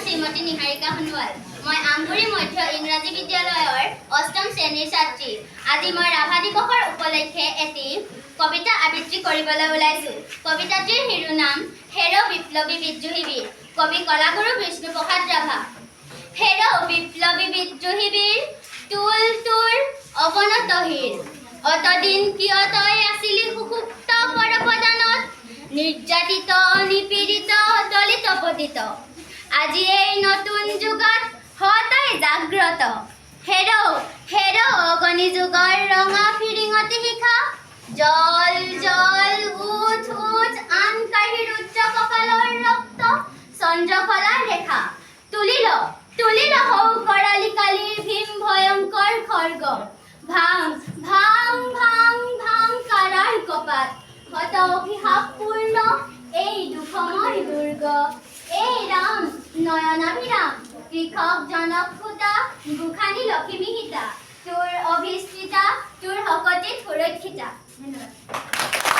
শ্ৰীমতী নিহাৰিকা সোণোৱাল। মই আমগুৰি মধ্য ইংৰাজী বিদ্যালয়ৰ ৮ম শ্ৰেণীৰ ছাত্ৰী। আজি মই ৰাভা দিৱসৰ উপলক্ষে এটি কবিতা আবৃত্তি কৰিবলৈ ওলাইছোঁ। কবিতাটিৰ শিৰোনাম হেৰ বিপ্লৱী বিদ্ৰোহী বীৰ, কবি কলাগুৰু বিষ্ণুপ্ৰসাদ ৰাভা। হেৰ বিপ্লৱী বিদ্ৰোহী বীৰ, তুল তোৰ অৱনত হীৰ, অতদিন কিয় তই আছিলি সুসুপ্ত পৰপদানত, নিৰ্যাতিত নিপীড়িত দলিত পতিত। আজি এই নতুন যুগত হ তই জাগ্ৰত, হেৰ হেৰ অগণি যুগৰ ৰঙা ফিৰিঙতি শিখা, জল জল উঠ উঠ আন কাঢ়ি ৰুদ্ৰ কপালৰ ৰক্ত চন্দ্ৰকলাৰ ৰেখা, তুলিল তুলিল হৌ কৰালি কালিৰ ভীম ভয়ংকৰ খৰ্গ, ভাং ভাং ভাং ভাং কাৰাৰ কপাত, হত অভিশাপপূৰ্ণ এই দুখময় দুৰ্গ। এই ৰাম নয়নাভিৰাম কৃষক জনক সুতা, গোসানী লক্ষ্মী সীতা, তোৰ অভিষ্টিতা তোৰ শকতিত সুৰক্ষিতা। ধন্যবাদ।